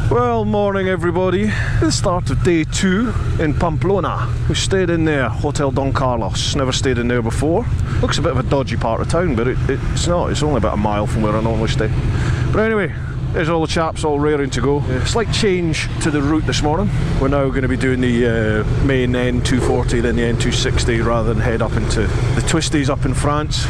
Well, morning everybody. The start of day 2 in Pamplona. We stayed in there, Hotel Don Carlos. Never stayed in there before. Looks a bit of a dodgy part of town, but it's not. It's only about a mile from where I normally stay. But anyway, there's all the chaps all raring to go. Slight change to the route this morning. We're now going to be doing the main N240, then the N260, rather than head up into the twisties up in France.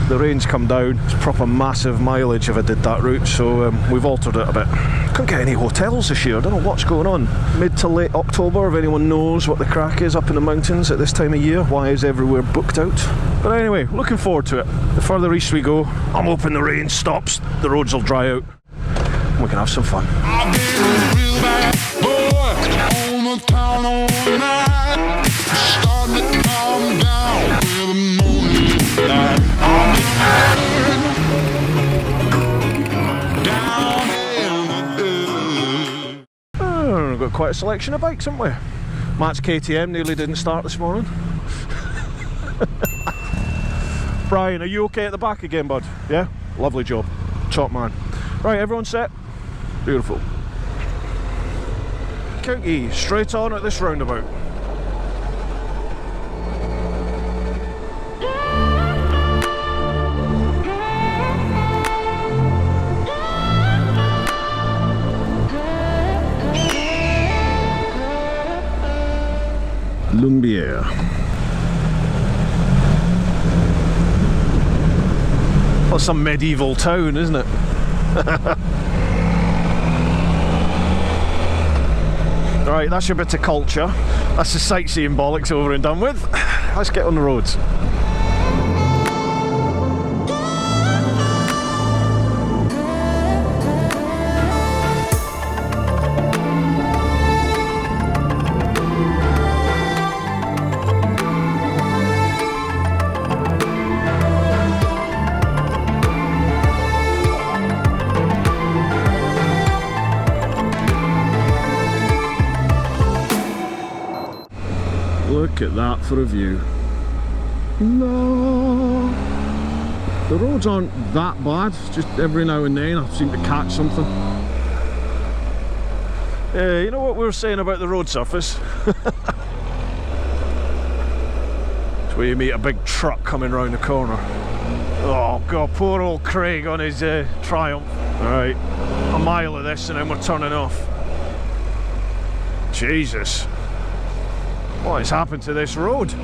The rain's come down. It's proper massive mileage if I did that route, so we've altered it a bit. Couldn't get any hotels this year. I don't know what's going on. Mid to late October, if anyone knows what the crack is up in the mountains at this time of year. Why is everywhere booked out? But anyway, looking forward to it. The further east we go, I'm hoping the rain stops, the roads will dry out, and we can have some fun. I've been a real bad boy on the town all night. Starting to calm down with a morning light. We've got quite a selection of bikes, haven't we? Matt's KTM nearly didn't start this morning. Brian, are you okay at the back again, bud? Yeah? Lovely job. Top man. Right, everyone set? Beautiful. County, straight on at this roundabout. Lumbier. Well, some medieval town, isn't it? Right, that's your bit of culture. That's the sightseeing bollocks over and done with. Let's get on the roads. Look at that for a view. No, the roads aren't that bad, just every now and then I seem to catch something. You know what we were saying about the road surface? It's where you meet a big truck coming round the corner. Oh god, poor old Craig on his Triumph. Alright, a mile of this and then we're turning off. Jesus, what has happened to this road?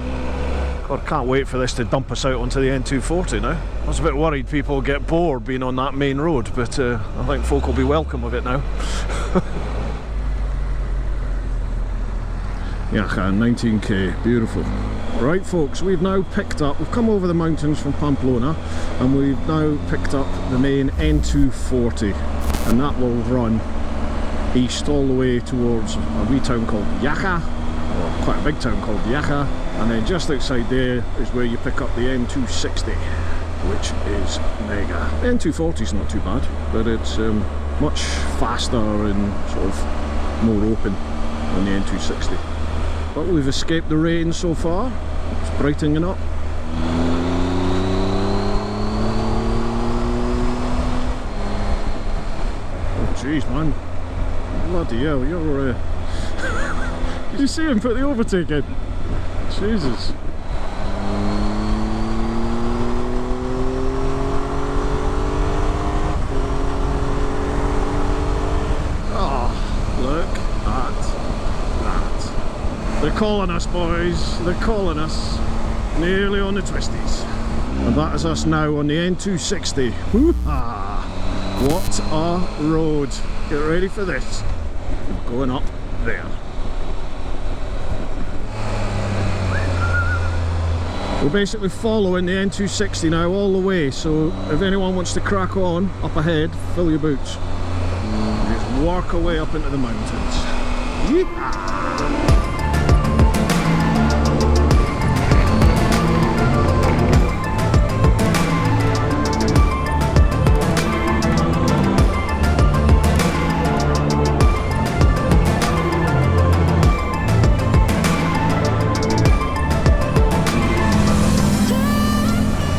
God, can't wait for this to dump us out onto the N240 now. I was a bit worried people would get bored being on that main road, but I think folk will be welcome of it now. Yeah, 19k, beautiful. Right folks, we've now picked up, we've come over the mountains from Pamplona and we've now picked up the main N240, and that will run east all the way towards a wee town called Jaca, or quite a big town called Jaca, and then just outside there is where you pick up the N260, which is mega. The N240 is not too bad, but it's much faster and sort of more open than the N260. But we've escaped the rain so far. It's brightening up. Oh jeez, man. Bloody hell, you're did you see him put the overtake in? Jesus. Oh, look at that. They're calling us, boys. They're calling us. Nearly on the twisties. And that is us now on the N260. Hoo-ha! What a road. Get ready for this. We're going up there. We're basically following the N260 now all the way, so if anyone wants to crack on up ahead, fill your boots. Just work our way up into the mountains. Yeehaw!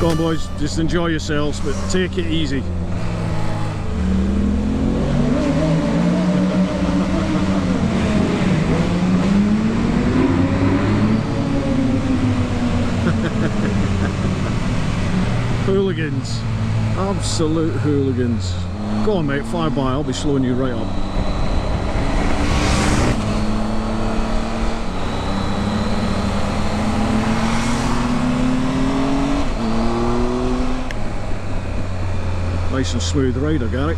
Go on boys, just enjoy yourselves, but take it easy. Absolute hooligans. Go on mate, fire by, I'll be slowing you right up. Nice and smooth ride, I got it.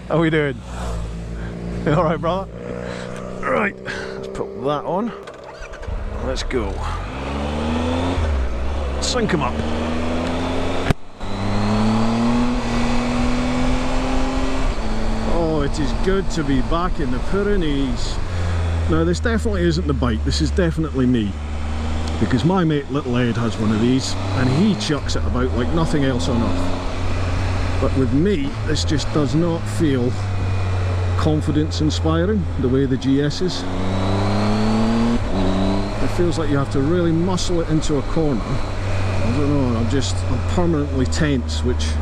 How we doing? Alright, brother? Right, let's put that on. Let's go. Sync him up. Oh, it is good to be back in the Pyrenees. Now, this definitely isn't the bike, this is definitely me. Because my mate Little Ed has one of these, and he chucks it about like nothing else on earth. But with me, this just does not feel confidence inspiring the way the GS is. It feels like you have to really muscle it into a corner. I don't know, I'm permanently tense, which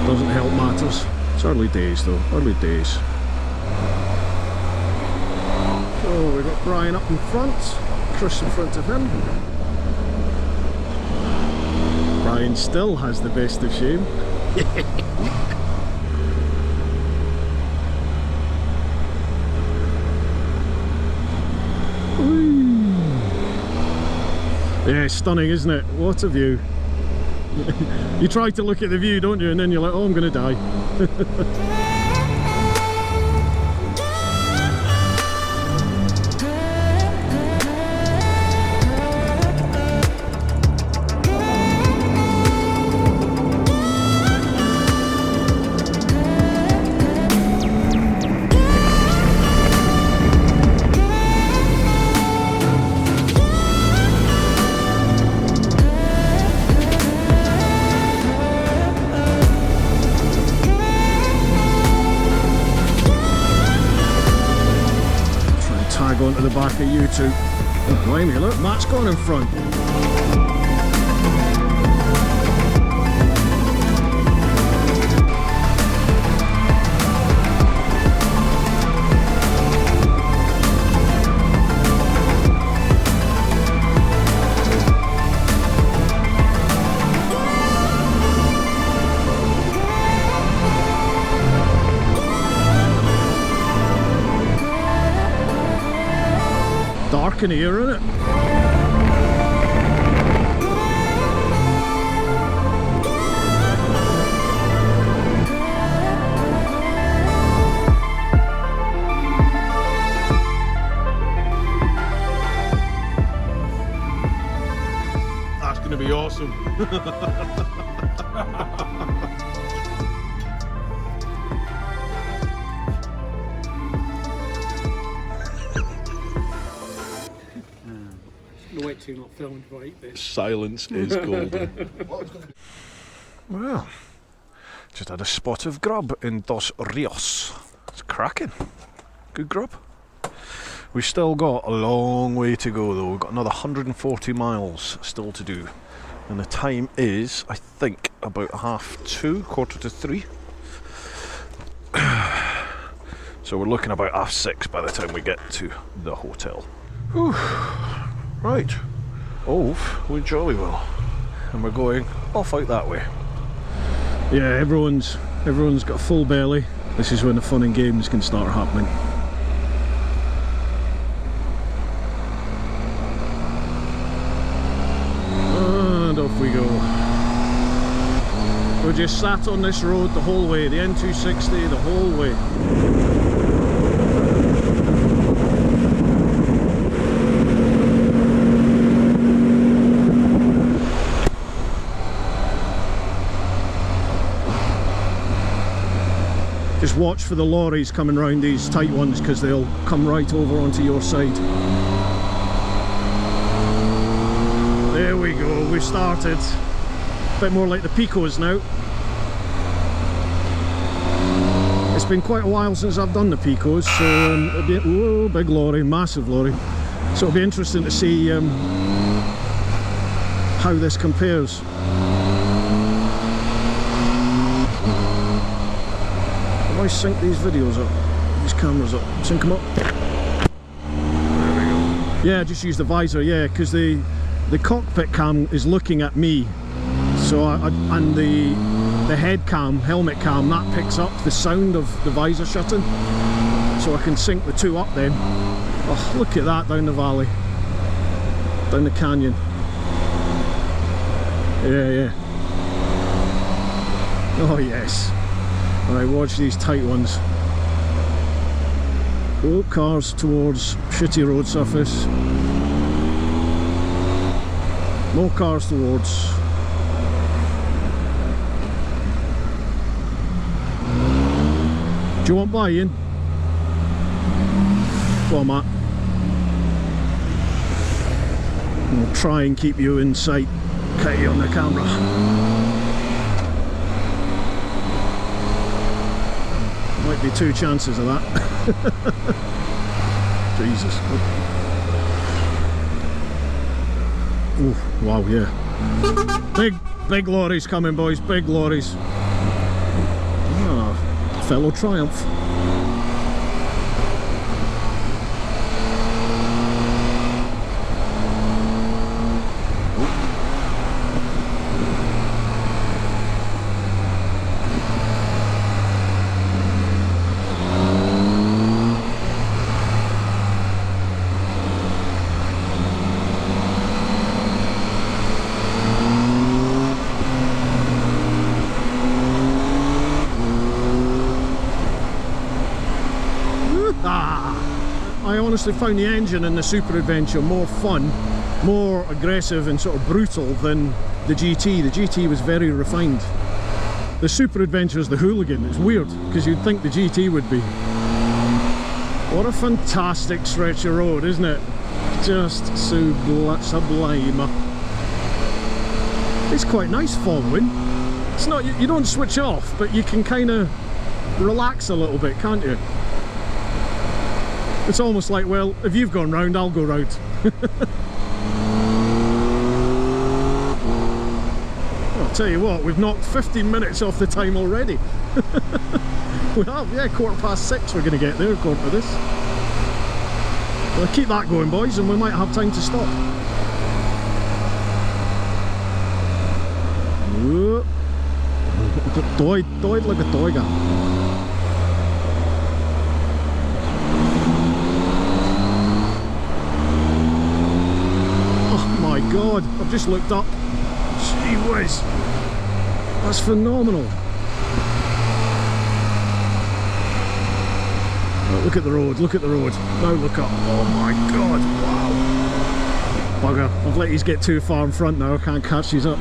doesn't help matters. It's early days though, early days. So we've got Brian up in front, Chris in front of him. Brian still has the best of shame. Yeah, stunning, isn't it? What a view. You try to look at the view, don't you? And then you're like, oh, I'm gonna die. Onto the back of you two. Oh, blimey, look, Matt's gone in front. Dark in here, isn't it? That's going to be awesome. Wait till not filmed right this. Silence is golden. Well, just had a spot of grub in Dos Rios. It's cracking. Good grub. We've still got a long way to go though. We've got another 140 miles still to do. And the time is, I think, about 2:30, 2:45. So we're looking about 6:30 by the time we get to the hotel. Whew. Right, off we jolly well, and we're going off out that way. Yeah, everyone's got a full belly. This is when the fun and games can start happening. And off we go. We just sat on this road the whole way, the N260 the whole way. Just watch for the lorries coming round these tight ones because they'll come right over onto your side. There we go, we've started. A bit more like the Picos now. It's been quite a while since I've done the Picos, so it'll be, whoa, big lorry, massive lorry. So it'll be interesting to see how this compares. I sync these videos up? These cameras up. Sync them up. There we go. Yeah, just use the visor, yeah, because the cockpit cam is looking at me. So and the head cam, helmet cam, that picks up the sound of the visor shutting. So I can sync the two up then. Oh, look at that down the valley. Down the canyon. Yeah. Oh yes. Alright, watch these tight ones. Oh, cars towards shitty road surface. More cars towards. Do you want buy-in? Go on, Matt. We'll try and keep you in sight. Get you on the camera. Might be two chances of that. Jesus. Oh, wow, yeah. Big lorries coming, boys. Big lorries. Ah, fellow Triumph. I honestly found the engine in the Super Adventure more fun, more aggressive and sort of brutal than the GT. The GT was very refined. The Super Adventure is the hooligan. It's weird because you'd think the GT would be. What a fantastic stretch of road, isn't it? Just sublime. It's quite nice following. It's not, you don't switch off, but you can kind of relax a little bit, can't you? It's almost like, well, if you've gone round, I'll go round. I'll tell you what, we've knocked 15 minutes off the time already. We have, yeah, 6:15 we're going to get there according to this. Well, keep that going, boys, and we might have time to stop. Doid like a toiga. My God, I've just looked up. Gee whiz, that's phenomenal. Oh, look at the road, look at the road. Now look up. Oh my God, wow. Bugger, I've let these get too far in front now, I can't catch these up.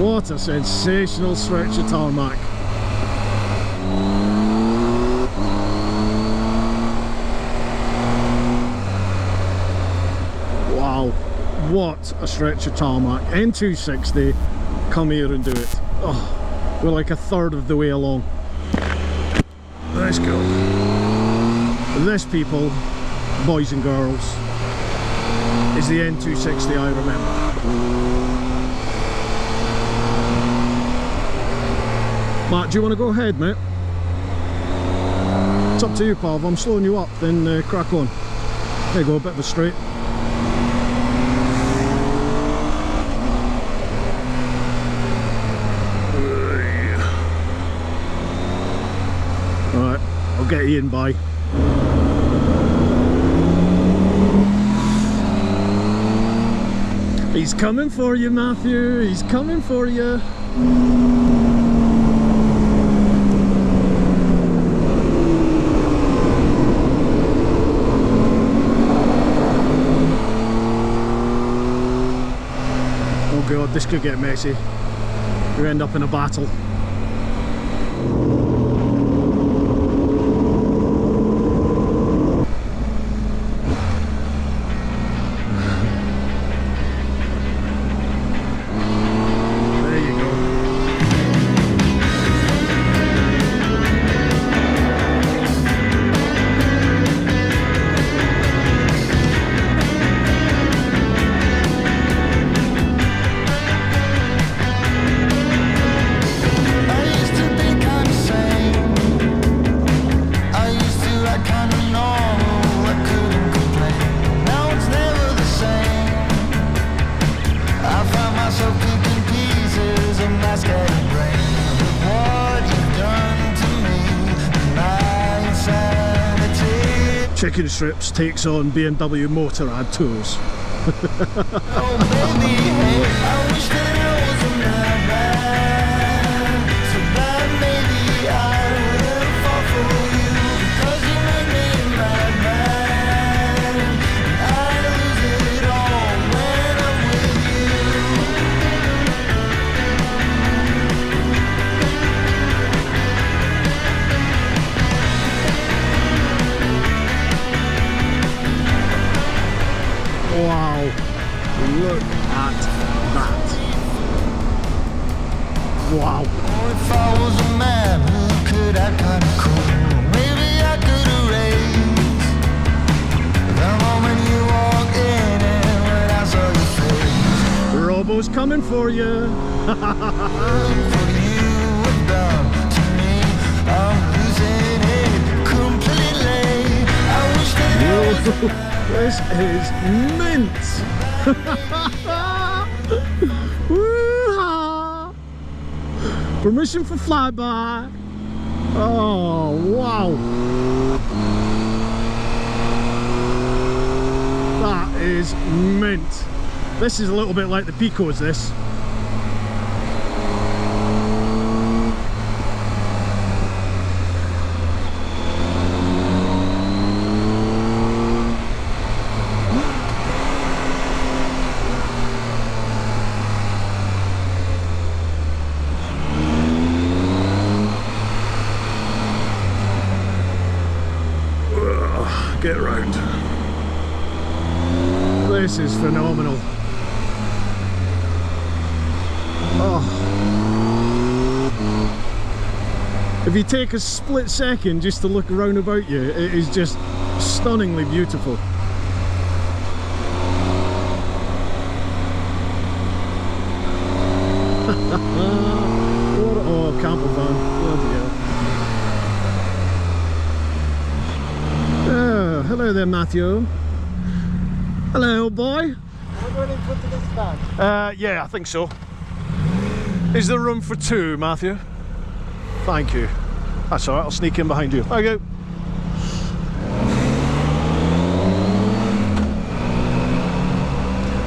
What a sensational stretch of tarmac. What a stretch of tarmac. N260, come here and do it. Oh, we're like a third of the way along. Let's go. This, people, boys and girls, is the N260 I remember. Matt, do you want to go ahead, mate? It's up to you, pal. If I'm slowing you up, then crack on. There you go, a bit of a straight. I'll get you in by. He's coming for you, Matthew. He's coming for you. Oh God, this could get messy. We end up in a battle. ChickenStrips takes on BMW Motorrad Tours. Oh baby, hey, I wish that I was a madman. So bad maybe I wouldn't fall for you, 'cause you make me a madman. I lose it all when I'm with Wow, look at that. Wow. Oh, if I was a man, who could I kind of cool? Maybe I could erase the moment you walked in and when I saw your face. Robo's coming for you. What you have done to me, I'm losing it completely. I wish that I was This is mint. Woo-ha. Permission for flyby. Oh wow. That is mint. This is a little bit like the Picos, this. Get round. This is phenomenal. Oh. If you take a split second just to look around about you, it is just stunningly beautiful. Oh, camper van. Bloody hell. Oh, hello there, Matthew. Hello, old boy. Am I going in front of this van? Yeah, I think so. Is there room for two, Matthew? Thank you. That's alright, I'll sneak in behind you. There you go.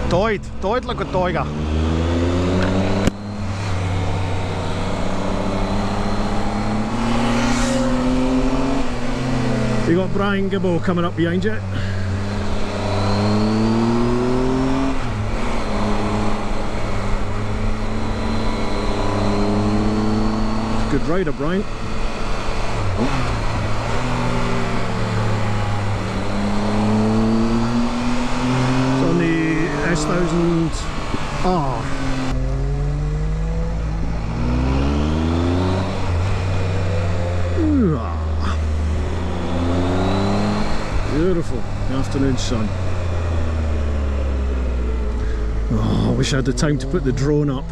Doid like a doiga. You got Brian Gibbo coming up behind you. Good rider, Brian. It's on the S1000R. Beautiful afternoon sun. Oh, I wish I had the time to put the drone up.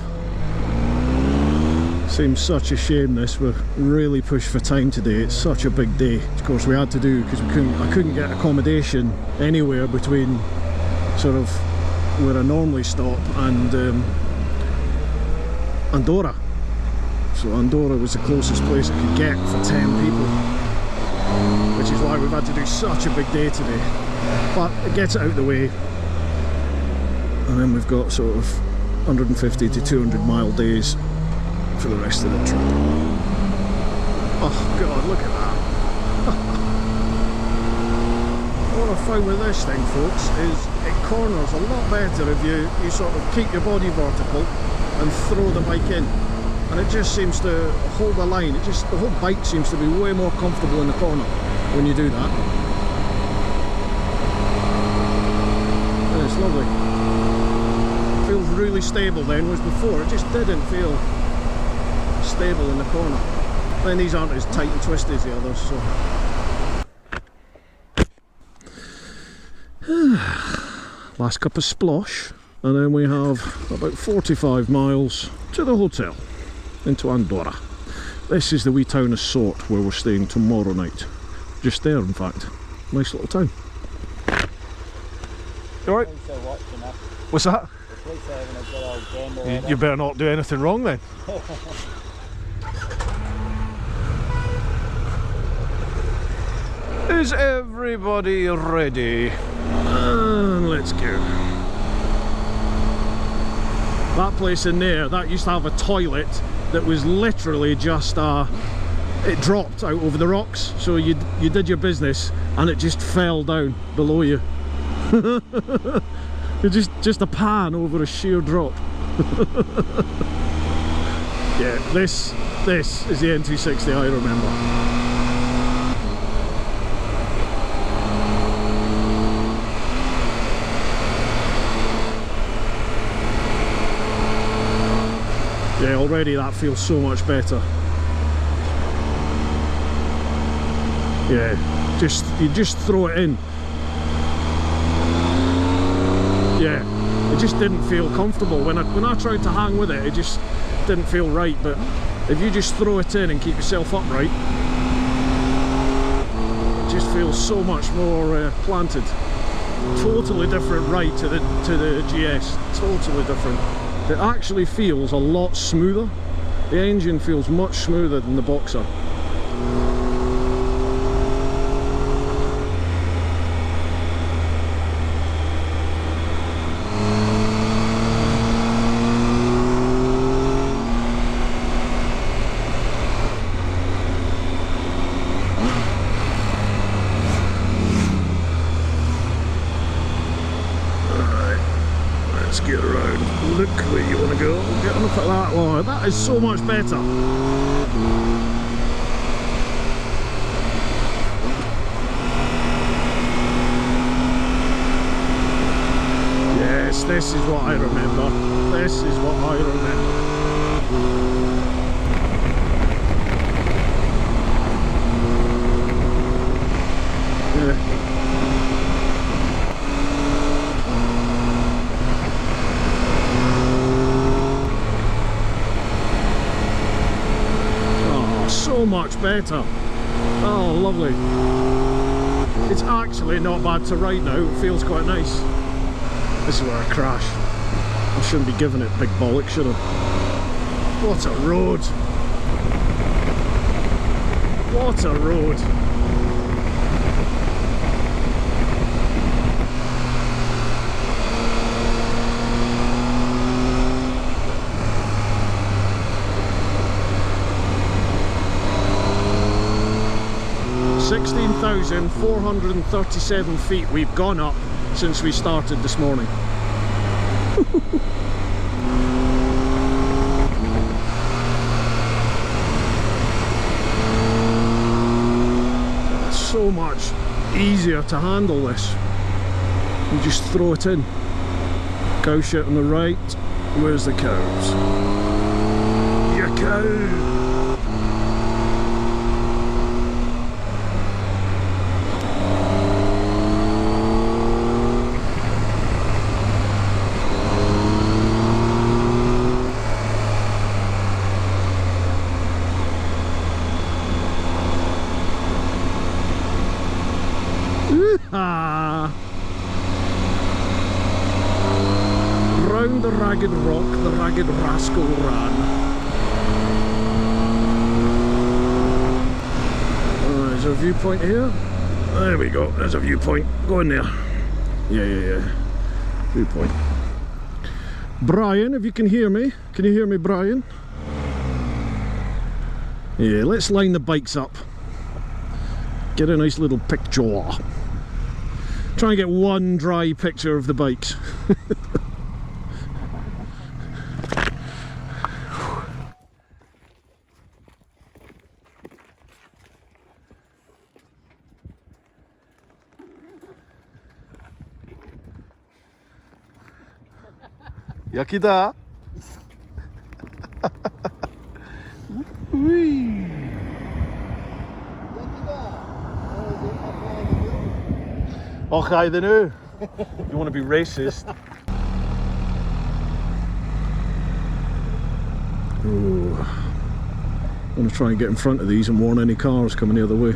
Seems such a shame this. We're really pushed for time today. It's such a big day. Of course we had to do because I couldn't get accommodation anywhere between sort of where I normally stop and Andorra. So Andorra was the closest place I could get for 10 people. Which is why we've had to do such a big day today. But it gets it out of the way. And then we've got sort of 150 to 200 mile days for the rest of the trip. Oh god, look at that. What I found with this thing, folks, is it corners a lot better if you sort of keep your body vertical and throw the bike in. And it just seems to hold the line. The whole bike seems to be way more comfortable in the corner when you do that. And it's lovely. It feels really stable then, whereas before it just didn't feel stable in the corner. Then these aren't as tight and twisty as the others, so. Last cup of splosh, and then we have about 45 miles to the hotel into Andorra. This is the wee town of Sort where we're staying tomorrow night. Just there, in fact. Nice little town. You alright? What's that? You better not do anything wrong then. Is everybody ready? And let's go. That place in there, that used to have a toilet that was literally just it dropped out over the rocks, so you did your business and it just fell down below you. It's just a pan over a sheer drop. Yeah, this is the N260 I remember. Yeah, already that feels so much better. Yeah, you just throw it in. Yeah, it just didn't feel comfortable when I tried to hang with it. It just didn't feel right. But if you just throw it in and keep yourself upright, it just feels so much more planted. Totally different ride to the GS. Totally different. It actually feels a lot smoother. The engine feels much smoother than the Boxer. Get around, look where you want to go, get on up at that line. That is so much better. Yes, this is what I remember. This is what I remember. Yeah. So much better. Oh, lovely. It's actually not bad to ride now. It feels quite nice. This is where I crash. I shouldn't be giving it big bollocks, should I? What a road. What a road. 16,437 feet we've gone up since we started this morning. It's so much easier to handle this. You just throw it in. Cow shit on the right. Where's the cows? Your cow! Round the ragged rock, the ragged rascal ran. There's a viewpoint here. There we go, there's a viewpoint. Go in there. Yeah. Viewpoint. Brian, if you can hear me. Can you hear me, Brian? Yeah, let's line the bikes up. Get a nice little picture. Try and get one dry picture of the bikes. Jaki da? Och, I don't know. You want to be racist? Ooh. I'm going to try and get in front of these and warn any cars coming the other way.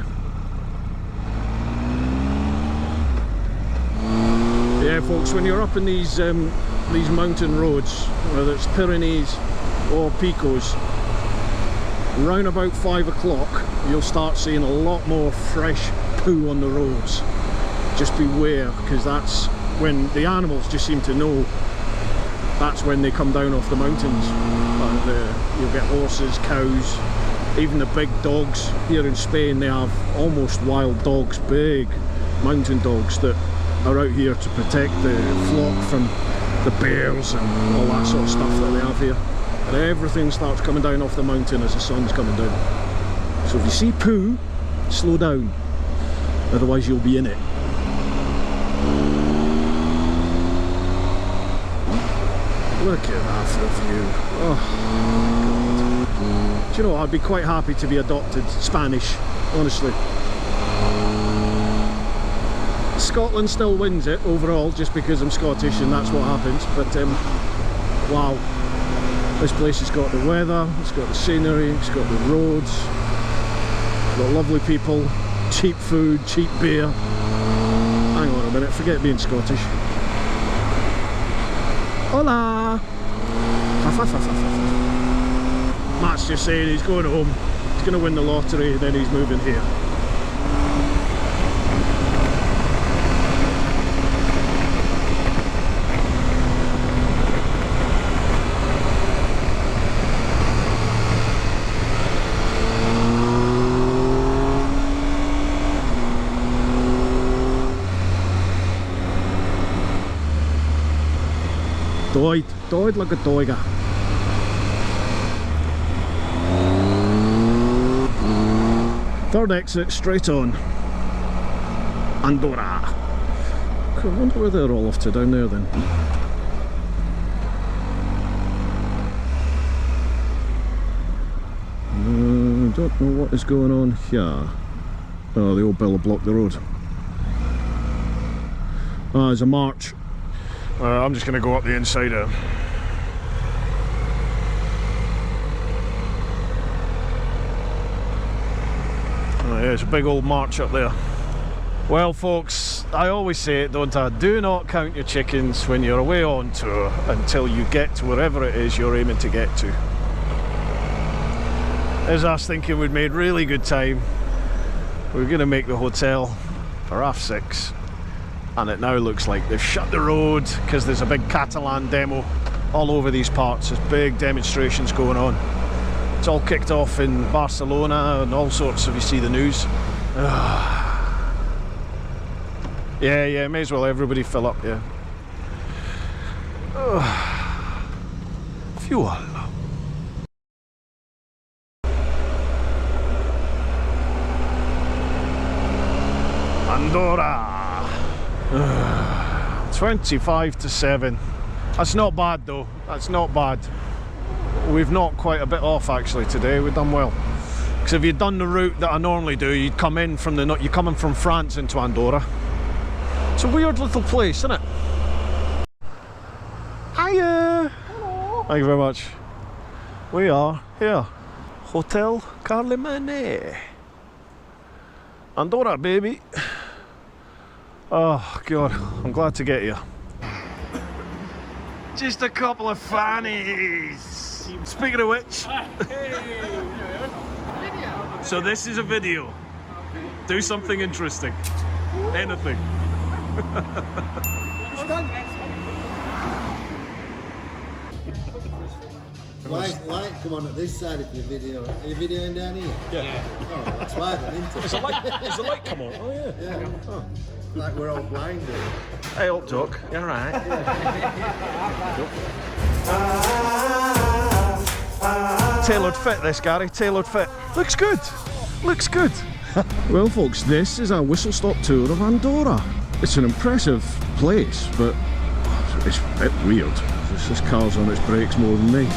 Yeah, folks, when you're up in these mountain roads, whether it's Pyrenees or Picos, round about 5 o'clock you'll start seeing a lot more fresh poo on the roads, just beware, because that's when the animals just seem to know that's when they come down off the mountains. And you'll get horses, cows, even the big dogs. Here in Spain they have almost wild dogs, big mountain dogs that are out here to protect the flock from the bears and all that sort of stuff that they have here. And everything starts coming down off the mountain as the sun's coming down. So if you see poo, slow down, otherwise you'll be in it. Look at that for a view. Oh God. Do you know, I'd be quite happy to be adopted Spanish, honestly. Scotland still wins it overall just because I'm Scottish and that's what happens, but wow, this place has got the weather, it's got the scenery, it's got the roads, it's got lovely people, cheap food, cheap beer. Hang on a minute, forget being Scottish. Hola! Matt's just saying he's going home, he's going to win the lottery, then he's moving here. Died like a tiger. Third exit, straight on. Andorra. I wonder where they're all off to down there then. Don't know what is going on here. Oh, the old bell have blocked the road. Ah, there's a march. I'm just going to go up the inside of it. Oh yeah, there's a big old march up there. Well folks, I always say it, don't I? Do not count your chickens when you're away on tour until you get to wherever it is you're aiming to get to. As I was thinking, we'd made really good time. We were going to make the hotel for 6:30. And it now looks like they've shut the road because there's a big Catalan demo all over these parts. There's big demonstrations going on. It's all kicked off in Barcelona and all sorts, if you see the news. Yeah, may as well everybody fill up, yeah. Fuel. Andorra. 25 to 7. That's not bad though. That's not bad. We've knocked quite a bit off actually today. We've done well. Because if you'd done the route that I normally do, you'd come in from the you're coming from France into Andorra. It's a weird little place, isn't it? Hiya. Hello. Thank you very much. We are here, Hotel Carlemane, Andorra, baby. Oh God, I'm glad to get here. Just a couple of fannies. Speaking of which, so this is a video. Do something interesting. Anything. Light, come on at this side of your video. Are you videoing down here? Yeah. Oh, that's why then, isn't it? Is the light come on? Oh yeah. Yeah. Oh, like we're all blinded. Hey, up, Duck. You alright? Tailored fit, this, Gary. Tailored fit. Looks good. Looks good. Well, folks, this is our whistle-stop tour of Andorra. It's an impressive place, but it's a bit weird. This car's on its brakes more than me.